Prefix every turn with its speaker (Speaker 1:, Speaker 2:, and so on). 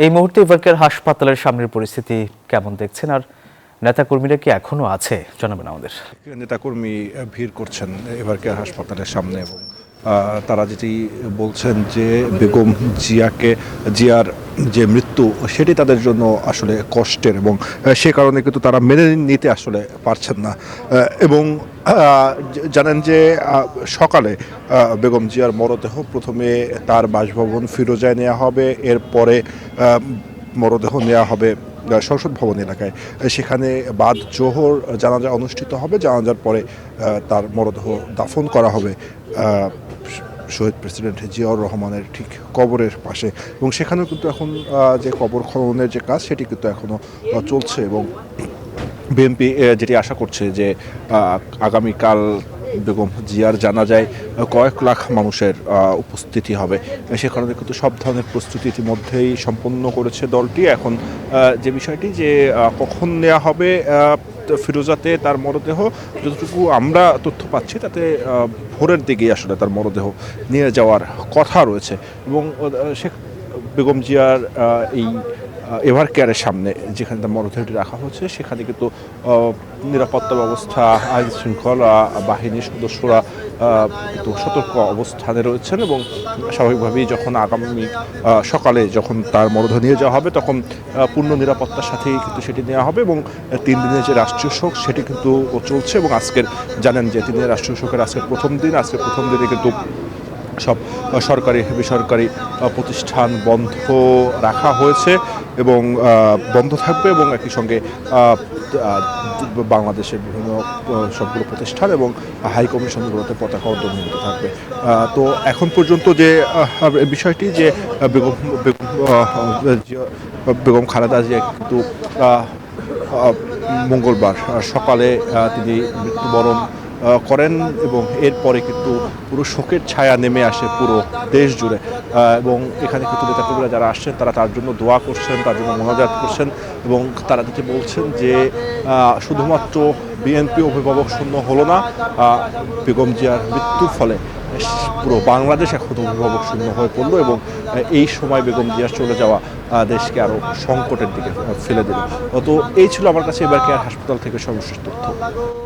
Speaker 1: এই মুহূর্তে এভারকেয়ার হাসপাতালের সামনের পরিস্থিতি কেমন দেখছেন, আর নেতাকর্মীরা কি এখনো আছে জানাবেন আমাদের।
Speaker 2: নেতাকর্মী ভিড় করছেন এভারকেয়ার হাসপাতালের সামনে এবং তারা যেটি বলছেন যে বেগম জিয়ার যে মৃত্যু সেটি তাদের জন্য আসলে কষ্টের এবং সে কারণে কিন্তু তারা মেনে নিতে আসলে পারছেন না। এবং জানেন যে সকালে বেগম জিয়ার মরদেহ প্রথমে তার বাসভবন ফিরোজায় নেওয়া হবে, এরপরে মরদেহ নেওয়া হবে সংসদ ভবন এলাকায়। সেখানে বাদ জোহর জানাজা অনুষ্ঠিত হবে, জানাজার পরে তার মরদেহ দাফন করা হবে শহীদ প্রেসিডেন্ট জিয়াউর রহমানের ঠিক কবরের পাশে। এবং সেখানেও কিন্তু এখন যে কবর খননের যে কাজ সেটি কিন্তু এখনও চলছে এবং বিএনপি যেটি আশা করছে যে আগামীকাল বেগম জিয়ার জানাজায় কয়েক লাখ মানুষের উপস্থিতি হবে। সে কারণে কিন্তু সব ধরনের প্রস্তুতি ইতিমধ্যেই সম্পন্ন করেছে দলটি। এখন যে বিষয়টি যে কখন নেওয়া হবে ফিরোজাতে তার মরদেহ, যতটুকু আমরা তথ্য পাচ্ছি তাতে ভোরের দিকেই আসলে তার মরদেহ নিয়ে যাওয়ার কথা রয়েছে। এবং শেখ বেগম জিয়ার এই এভারকেয়ারের সামনে যেখানে তার মরদেহটি রাখা হচ্ছে সেখানে কিন্তু নিরাপত্তা ব্যবস্থা, আইন শৃঙ্খলা বাহিনীর সদস্যরা কিন্তু সতর্ক অবস্থানে রয়েছেন এবং স্বাভাবিকভাবেই যখন আগামী সকালে যখন তার মরদেহ নিয়ে যাওয়া হবে তখন পূর্ণ নিরাপত্তার সাথেই কিন্তু সেটি নেওয়া হবে। এবং 3 দিনের যে রাষ্ট্রীয় শোক সেটি কিন্তু চলছে এবং আজকের জানেন যে 3 দিনের রাষ্ট্রীয় শোকের আজকের প্রথম দিনে কিন্তু সব সরকারি বেসরকারি প্রতিষ্ঠান বন্ধ রাখা হয়েছে এবং বন্ধ থাকবে এবং একই সঙ্গে বাংলাদেশের বিভিন্ন সবগুলো প্রতিষ্ঠান এবং হাই কমিশনগুলোতে পতাকা উত্তোলন থাকবে। তো এখন পর্যন্ত যে বিষয়টি যে বেগম খালেদা জিয়া কিন্তু মঙ্গলবার সকালে তিনি মৃত্যুবরণ করেন এবং এরপরে কিন্তু পুরো শোকের ছায়া নেমে আসে পুরো দেশ জুড়ে। এবং এখানে কিন্তু নেতাকর্মীরা যারা আসছেন তারা তার জন্য দোয়া করছেন, তার জন্য মোনাজাত করছেন এবং তারা যেটি বলছেন যে শুধুমাত্র বিএনপি অভিভাবক শূন্য হলো না, বেগম জিয়ার মৃত্যুর ফলে পুরো বাংলাদেশ এখন অভিভাবক শূন্য হয়ে পড়লো এবং এই সময় বেগম জিয়ার চলে যাওয়া দেশকে আরও সংকটের দিকে ফেলে দিল। তো এই ছিল আমার কাছে এভারকেয়ার হাসপাতাল থেকে সর্বশেষ তথ্য।